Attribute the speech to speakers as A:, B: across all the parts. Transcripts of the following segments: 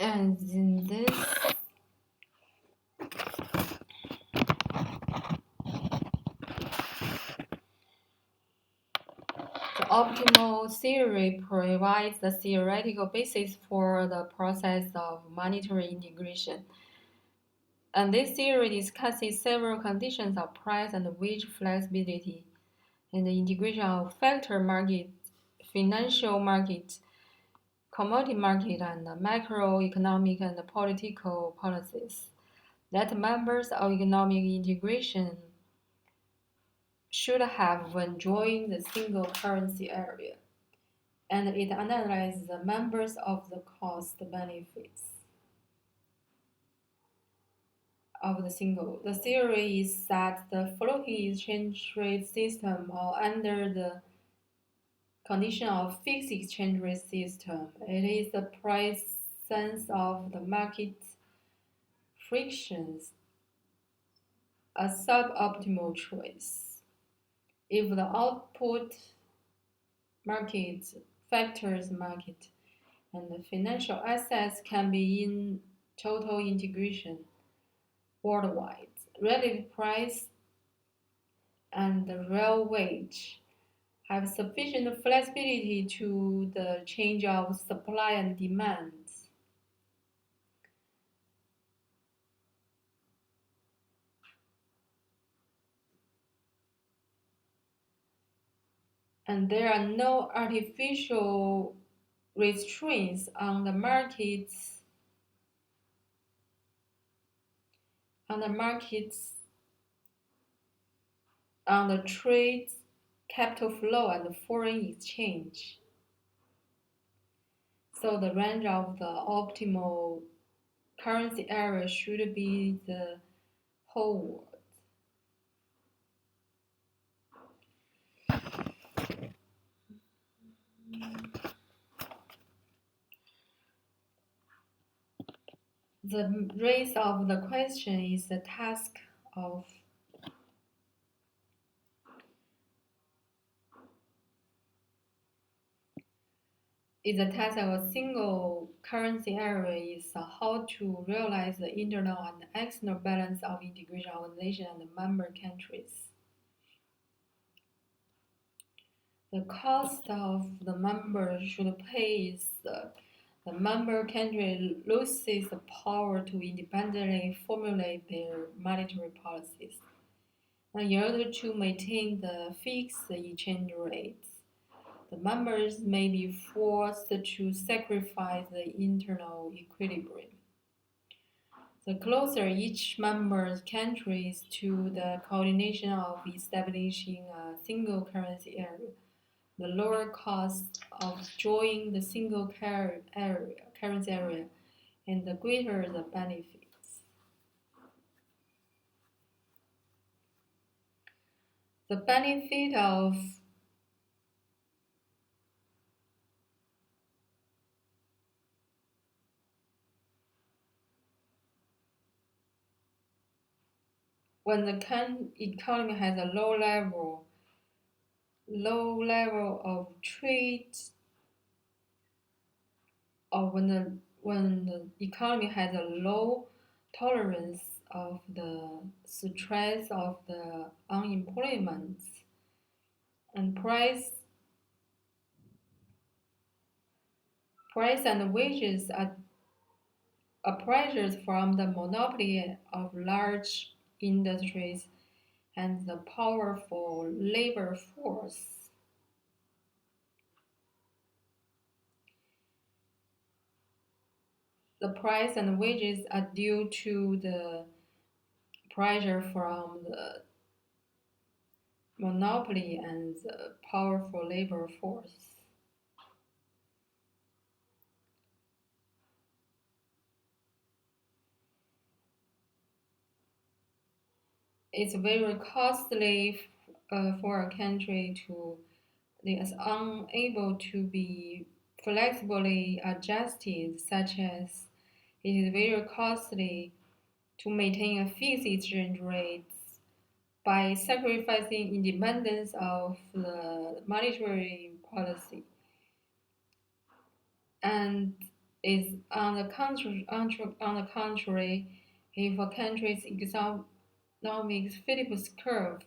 A: And in this the optimal theory provides the theoretical basis for the process of monetary integration. And this theory discusses several conditions of price and wage flexibility and the integration of factor market, financial market, commodity market, and macroeconomic and political policies that members of economic integration should have when joining the single currency area. And it analyzes the members of the cost benefits of the single. The theory is that the floating exchange rate system or under the condition of fixed exchange rate system. It is the presence of the market frictions, a suboptimal choice. If the output market, factors market, and the financial assets can be in total integration worldwide, relative price and the real wage have sufficient flexibility to the change of supply and demand. And there are no artificial restraints on the markets on the markets on the trade, capital flow, and foreign exchange. So the range of the optimal currency area should be the whole world. The raise of the question is the task of a single currency area is how to realize the internal and external balance of integration organization and member countries. The cost of the member should pay is the member country loses the power to independently formulate their monetary policies. And in order to maintain the fixed exchange rates, the members may be forced to sacrifice the internal equilibrium. The closer each member country is to the coordination of establishing a single currency area, the lower cost of joining the single currency area, and the greater the benefits. The benefit of when the economy has a low level of trade, or when the economy has a low tolerance of the stress of the unemployment, and price and wages are pressures from the monopoly of large industries and the powerful labor force. The price and wages are due to the pressure from the monopoly and the powerful labor force. It's very costly for a country to is unable to be flexibly adjusted, such as it is very costly to maintain a fixed exchange rate by sacrificing independence of the monetary policy. And is on the contrary, if a country's economic Phillips curve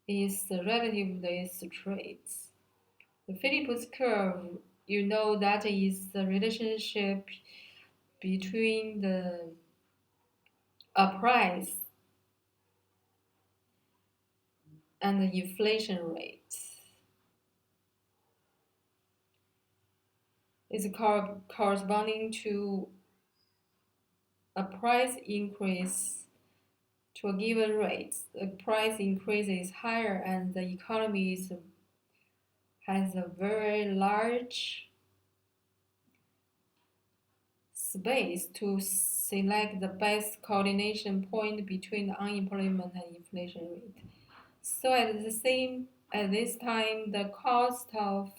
A: is relatively straight. The Phillips curve, you know, that is the relationship between the a price and the inflation rate. Is corresponding to a price increase to a given rate. The price increase is higher and the economy has a very large space to select the best coordination point between the unemployment and inflation rate. So at this time, the cost of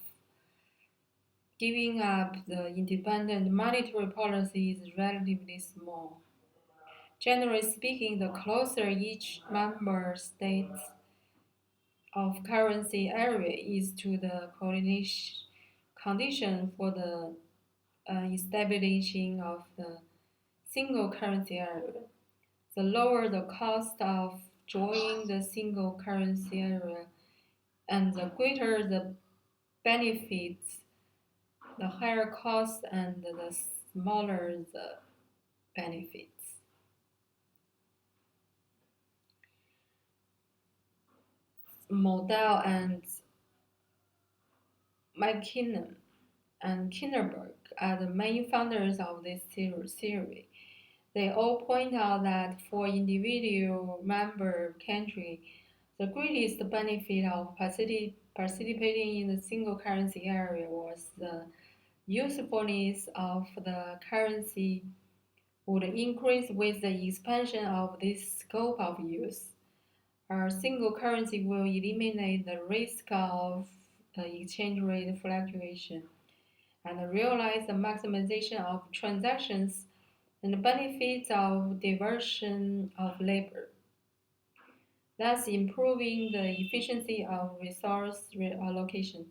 A: giving up the independent monetary policy is relatively small. Generally speaking, the closer each member state of currency area is to the coordination condition for the establishing of the single currency area, the lower the cost of joining the single currency area, and the greater the benefits, the higher cost and the smaller the benefits. Model and McKinnon and Kinderberg are the main founders of this theory. They all point out that for individual member country, the greatest benefit of participating in the single currency area was the usefulness of the currency would increase with the expansion of this scope of use. A single currency will eliminate the risk of the exchange rate fluctuation and realize the maximization of transactions and the benefits of diversion of labor, thus improving the efficiency of resource allocation.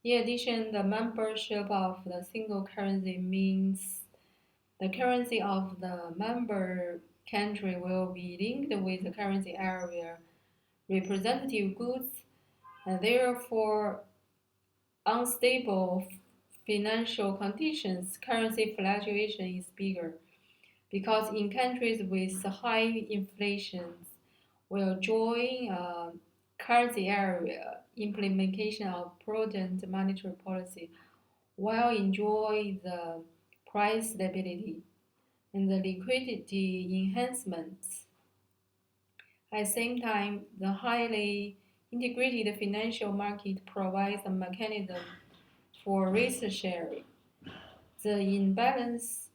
A: In addition, the membership of the single currency means the currency of the member country will be linked with the currency area representative goods, and therefore unstable financial conditions, currency fluctuation is bigger. Because in countries with high inflation, will join currency area implementation of prudent monetary policy while enjoy the price stability and the liquidity enhancements. At the same time, the highly integrated financial market provides a mechanism for risk sharing. The imbalance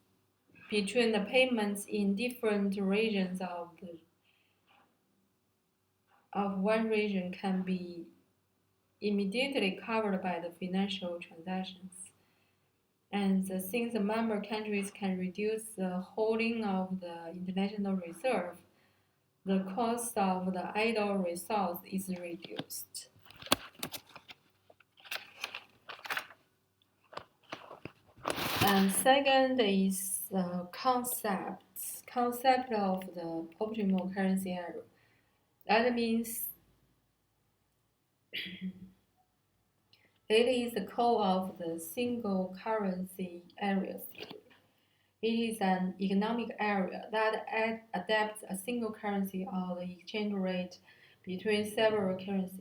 A: between the payments in different regions of one region can be immediately covered by the financial transactions. And since the member countries can reduce the holding of the international reserve, the cost of the idle resource is reduced. And second is the concept of the optimal currency area. That means it is the core of the single currency area theory. It is an economic area that adapts a single currency or the exchange rate between several currencies,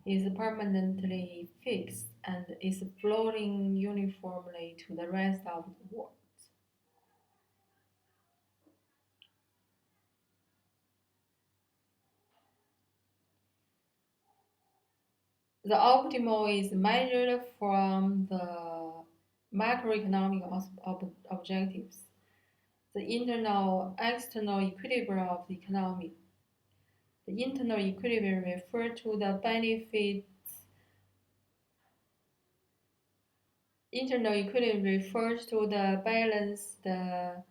A: is permanently fixed, and is floating uniformly to the rest of the world. The optimal is measured from the macroeconomic objectives, the internal external equilibrium of the economy. The internal equilibrium refers to the benefits. Internal equilibrium refers to the balance, the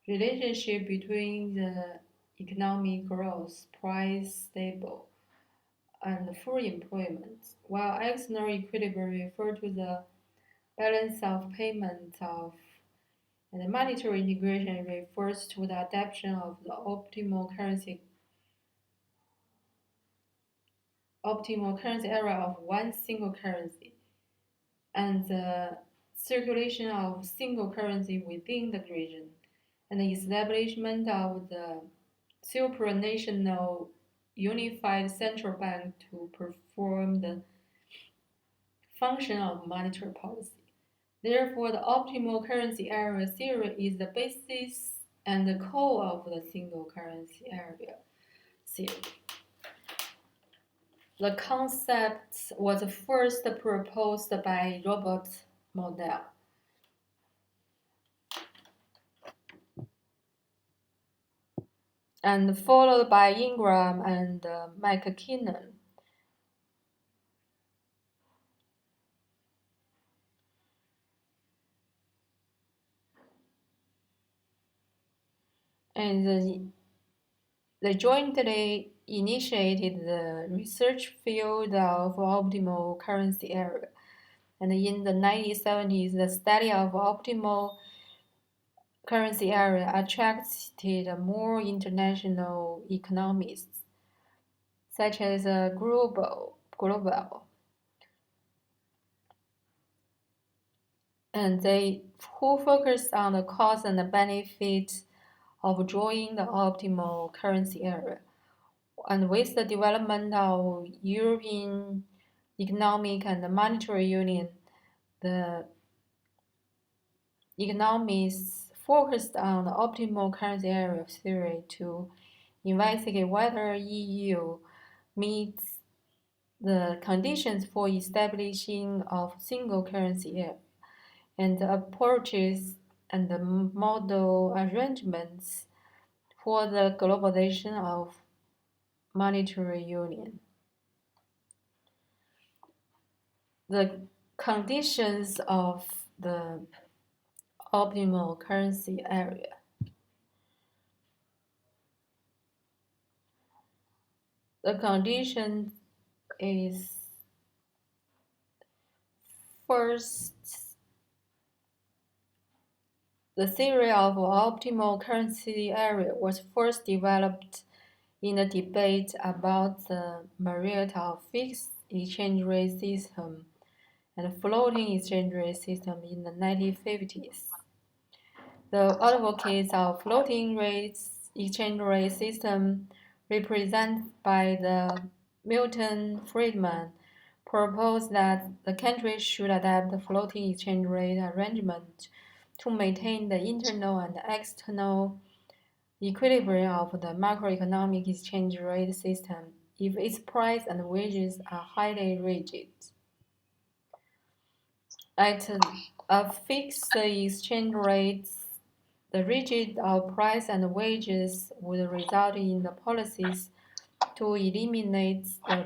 A: relationship between the economic growth, price stable, and full employment, while external equilibrium refers to the balance of payment of And the monetary integration refers to the adoption of the optimal currency area of one single currency and the circulation of single currency within the region, and the establishment of the supranational unified central bank to perform the function of monetary policy. Therefore, the optimal currency area theory is the basis and the core of the single currency area theory. The concept was first proposed by Robert Mundell and followed by Ingram and McKinnon. And they jointly initiated the research field of optimal currency area. And in the 1970s, the study of optimal currency area attracted more international economists, such as Global, and they who focused on the cost and the benefit of drawing the optimal currency area. And with the development of European Economic and Monetary Union, the economists focused on the optimal currency area theory to investigate whether EU meets the conditions for establishing of single currency area, and the approaches and the model arrangements for the globalization of monetary union. The conditions of the optimal currency area. The condition is first, the theory of optimal currency area was first developed in a debate about the merit of fixed exchange rate system and floating exchange rate system in the 1950s. The advocates of floating rates exchange rate system, represented by the Milton Friedman, proposed that the country should adopt the floating exchange rate arrangement to maintain the internal and external equilibrium of the macroeconomic exchange rate system if its price and wages are highly rigid. At a fixed exchange rate, the rigid of price and wages would result in the policies to eliminate the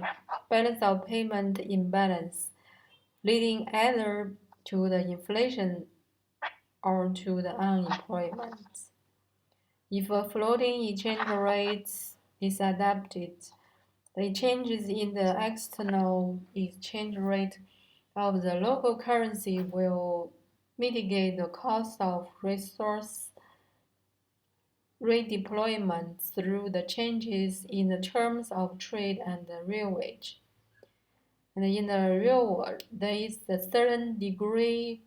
A: balance of payment imbalance, leading either to the inflation or to the unemployment. If a floating exchange rate is adopted, the changes in the external exchange rate of the local currency will mitigate the cost of resource redeployment through the changes in the terms of trade and the real wage. And in the real world, there is a certain degree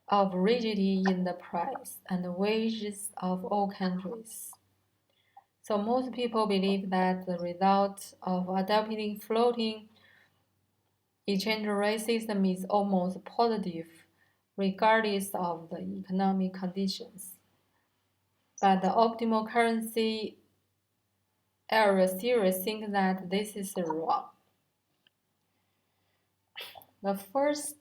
A: of rigidity in the price and wages of all countries. So most people believe that the result of adopting floating exchange rate system is almost positive, regardless of the economic conditions. But the optimal currency area theory thinks that this is wrong. The first